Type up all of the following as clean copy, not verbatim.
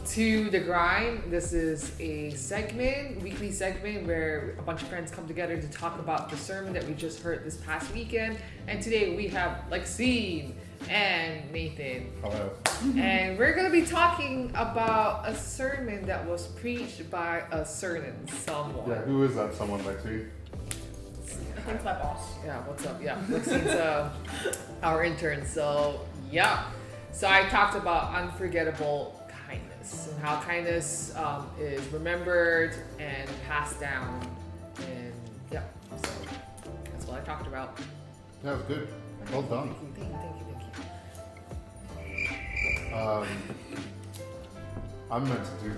to The Grind. This is a weekly segment where a bunch of friends come together to talk about the sermon that we just heard this past weekend. And today we have Lexine and Nathan. Hello. And we're going to be talking about a sermon that was preached by a certain someone. Yeah, who is that someone, Lexi? I think it's my boss. Yeah, what's up? Yeah, Lexine's our intern. So, yeah. So I talked about unforgettable kindness and how kindness is remembered and passed down. And yeah, so that's what I talked about. Yeah, it was good. Well done. Thank you. I'm meant to do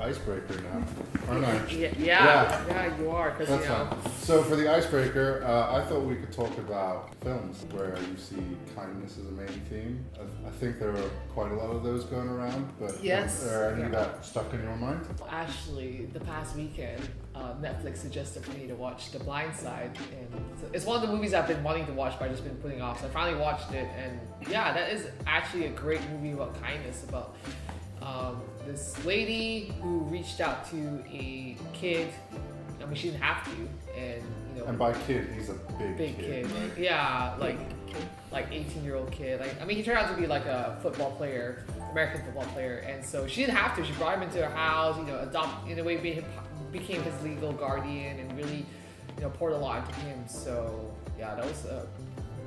Icebreaker now, aren't I? Yeah, you are. Cause, That's fine. So for the Icebreaker, I thought we could talk about films where you see kindness as a main theme. I think there are quite a lot of those going around, but yes. Are there any that stuck in your mind? Actually, the past weekend, Netflix suggested for me to watch The Blind Side, and it's one of the movies I've been wanting to watch, but I've just been putting off. So I finally watched it, and yeah, that is actually a great movie about kindness, about this lady who reached out to a kid. I mean, she didn't have to, and you know. And by kid, he's a big kid. Yeah, like 18-year-old kid. Like, I mean, he turned out to be like a football player, American football player, and so she didn't have to. She brought him into her house, in a way, became his legal guardian, and really, poured a lot into him. So yeah, that was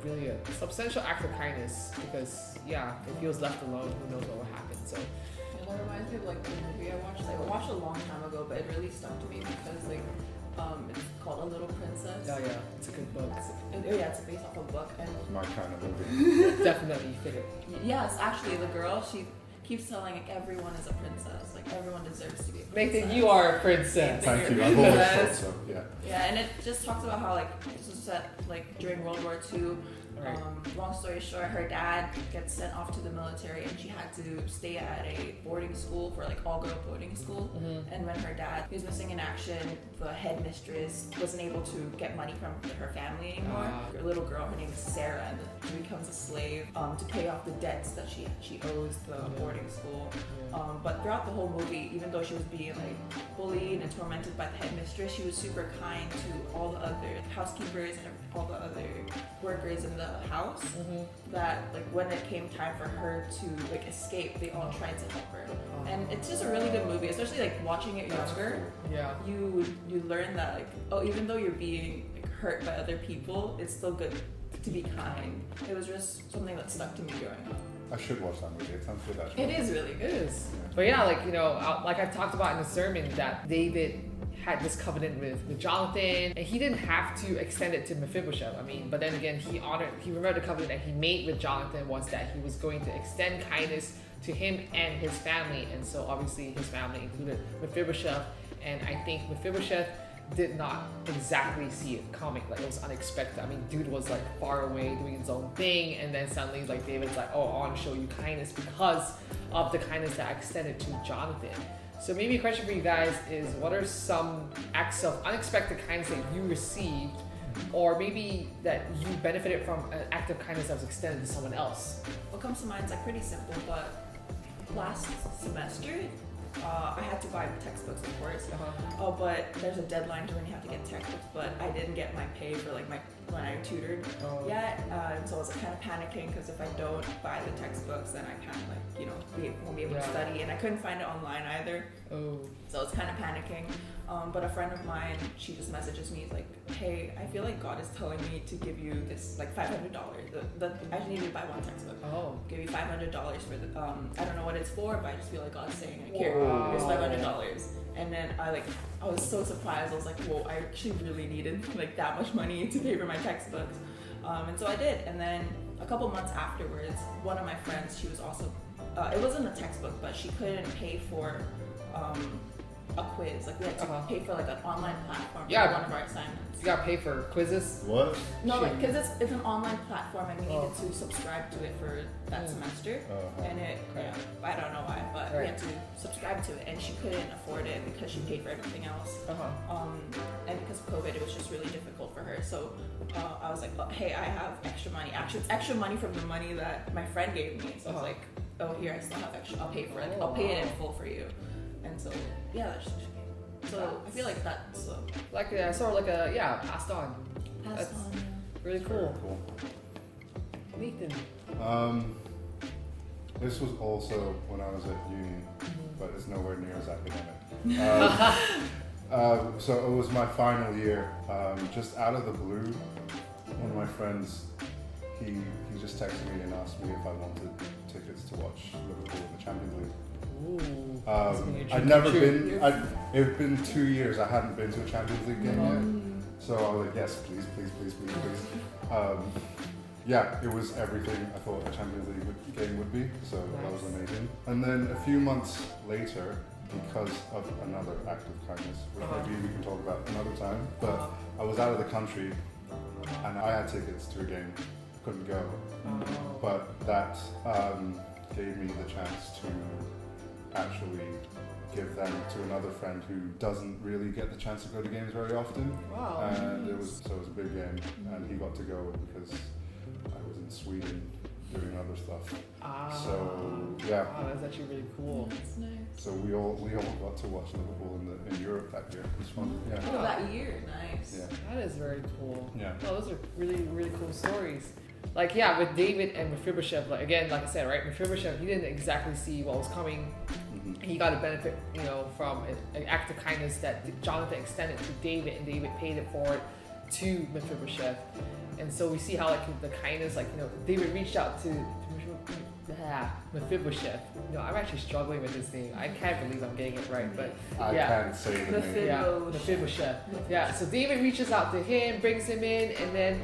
really a substantial act of kindness, because yeah, if he was left alone, who knows what would happen. So. That reminds me of like the movie I watched. Like, I watched a long time ago, but it really stuck to me because it's called A Little Princess. Oh yeah, it's a good book. It's based off a book, and It's my kind of movie. Definitely fit it. yes, actually, the girl, she keeps telling like everyone is a princess, like everyone deserves to be a princess. Nathan, you are a princess. Thank you. I've always thought so. Yeah. Yeah, and it just talks about how like this was set like during World War II. Right. Long story short, her dad gets sent off to the military, and she had to stay at a boarding school for like all-girl boarding school. Mm-hmm. And when her dad was missing in action, the headmistress wasn't able to get money from her family anymore. Her little girl, her name is Sarah, and she becomes a slave to pay off the debts that she owes the boarding school. But throughout the whole movie, even though she was being like bullied and tormented by the headmistress, she was super kind to all the other housekeepers and all the other workers in the house. That like when it came time for her to like escape, they all tried to help her. And it's just a really good movie, especially like watching it younger. Yeah. You learn that like, even though you're being like, hurt by other people, it's still good to be kind. It was just something that stuck to me growing up. I should watch that movie. It sounds good, actually. It is really good. It is. But yeah, like I've talked about in the sermon, that David had this covenant with Jonathan, and he didn't have to extend it to Mephibosheth. I mean, but then again, he remembered the covenant that he made with Jonathan was that he was going to extend kindness to him and his family, and so obviously his family included Mephibosheth, and I think Mephibosheth did not exactly see it coming. Like, it was unexpected. I mean, dude was like far away doing his own thing, and then suddenly like David's like, oh, I want to show you kindness because of the kindness that I extended to Jonathan. So maybe a question for you guys is, what are some acts of unexpected kindness that you received, or maybe that you benefited from an act of kindness that was extended to someone else? What comes to mind is like pretty simple, but last semester, I had to buy textbooks, of course. But there's a deadline to when you have to get textbooks, but I didn't get my pay for like when I tutored yet. So I was like, kind of panicking, because if I don't buy the textbooks, then I kind of like, won't be able to study. And I couldn't find it online either. So I was kind of panicking. But a friend of mine, she just messages me like, hey, I feel like God is telling me to give you this like $500. I just need to buy one textbook. Give you $500 for the I don't know what it's for, but I just feel like God's saying like, here's $500. And then I was so surprised. I was like, whoa, I actually really needed like that much money to pay for my textbooks. And so I did. And then a couple months afterwards, one of my friends, she was also it wasn't a textbook, but she couldn't pay for a quiz. Like, we had to pay for like an online platform for one of our assignments. You gotta pay for quizzes? What? No, like, because it's an online platform, and we needed to subscribe to it for that semester. And I don't know why, but we had to subscribe to it, and she couldn't afford it because she paid for everything else. And because of COVID, it was just really difficult for her. So I was like, hey, I have extra money. Actually, it's extra money from the money that my friend gave me. So I was like, oh, here, I still have extra. I'll pay for it. I'll pay it in full for you. And so, yeah, that's just so I feel like that's like sort of like a passed on. passed That's on. really Very cool. cool. Nathan. This was also when I was at uni, but it's nowhere near as academic. So it was my final year. Just out of the blue, one of my friends, he just texted me and asked me if I wanted tickets to watch Liverpool in the Champions League. Ooh. I'd never been. It'd been 2 years. I hadn't been to a Champions League game yet. So I was like, yes, please, please, please, please, please. Yeah, it was everything I thought a Champions League game would be. So that was amazing. And then a few months later, because of another act of kindness, which maybe we can talk about another time, but I was out of the country and I had tickets to a game. Couldn't go. But that gave me the chance to actually give them to another friend who doesn't really get the chance to go to games very often. Wow. And it was a big game, and he got to go because I was in Sweden doing other stuff. So yeah. Wow, that's actually really cool. That's nice. So we all got to watch Liverpool in Europe that year. It was fun. Yeah. Oh, that year, nice. Yeah. That is very cool. Yeah. Oh, those are really, really cool stories. Like, yeah, with David and Mephibosheth, like I said, right, Mephibosheth, he didn't exactly see what was coming. He got a benefit, from an act of kindness that Jonathan extended to David, and David paid it forward to Mephibosheth. And so we see how, like, the kindness, like, David reached out to Mephibosheth. I'm actually struggling with this name. I can't believe I'm getting it right, but I can't say the name. yeah, Mephibosheth. Yeah, so David reaches out to him, brings him in, and then,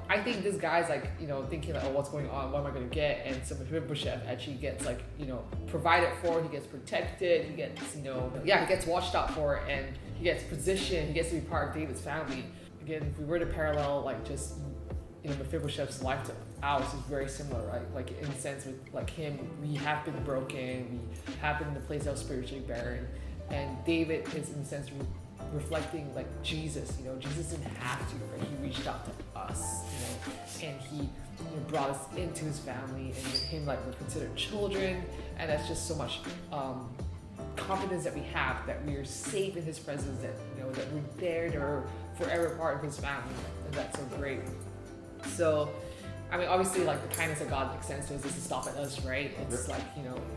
I think this guy's like, thinking like, oh, what's going on? What am I going to get? And so Mephibosheth actually gets like, provided for, he gets protected, he gets, he gets watched out for, and he gets positioned, he gets to be part of David's family. Again, if we were to parallel, like, just, Mephibosheth's life to ours is very similar, right? Like, in a sense, with like him, we have been broken, we have been in a place of spiritually barren, and David is, in a sense, reflecting like Jesus. Jesus didn't have to, right? He reached out to us, and he brought us into his family, and with him, like, we're considered children, and that's just so much confidence that we have that we are safe in his presence, that that we're there, that we're forever part of his family, and that's so great. So, I mean, obviously, like, the kindness that God extends to us doesn't stop at us, right? It's like,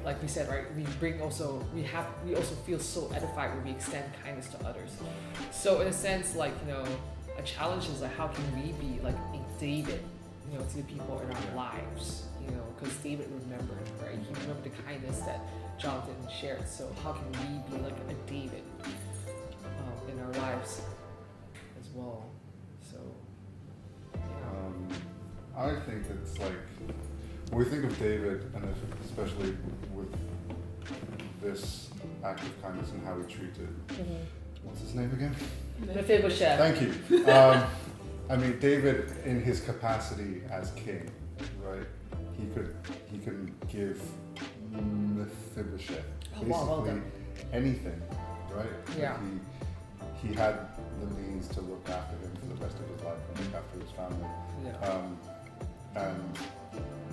like we said, right? We also feel so edified when we extend kindness to others. So, in a sense, like, a challenge is like, how can we be like a David, to the people in our lives, because David remembered, right? He remembered the kindness that Jonathan shared. So, how can we be like a David in our lives as well? So. I think it's like, when we think of David, and especially with this act of kindness and how he treated, what's his name again? Mephibosheth. Thank you. I mean, David, in his capacity as king, right? He can give Mephibosheth basically anything, right? Yeah. Like he had the means to look after him for the rest of his life and look after his family. Yeah. And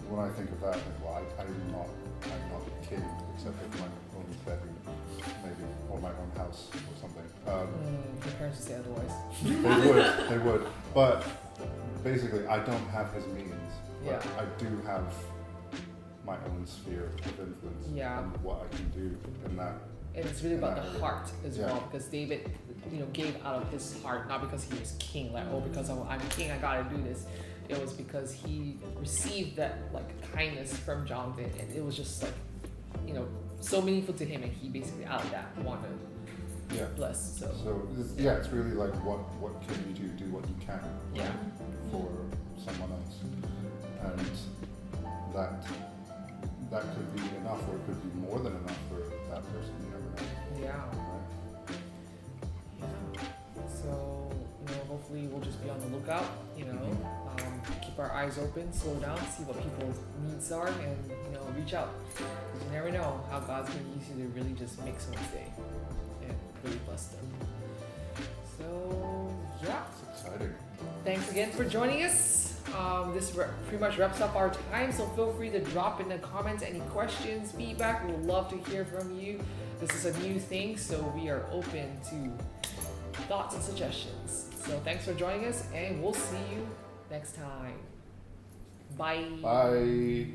when I think of that, I think, well, I'm not king except for my own bedroom, maybe, or my own house or something. Your parents would say otherwise. They would. But basically, I don't have his means, but Yeah. I do have my own sphere of influence and what I can do in that. And it's really about the area. heart as well, because David, gave out of his heart, not because he was king, like, oh, because I'm king, I gotta do this. It was because he received that, like, kindness from Jonathan, and it was just like, so meaningful to him, and he basically out of that wanted to bless. So it's really like, what can you do? Do what you can for someone else, and that could be enough, or it could be more than enough for that person. You never know. Yeah. Right? So, hopefully we'll just be on the lookout, keep our eyes open, slow down, see what people's needs are, and, reach out. Because you never know how God's going to use you to really just make someone's day and really bless them. So, yeah. It's exciting. Thanks again for joining us pretty much wraps up our time. So feel free to drop in the comments any questions, feedback. We would love to hear from you. This is a new thing, so we are open to thoughts and suggestions. So thanks for joining us, and we'll see you next time. Bye. Bye.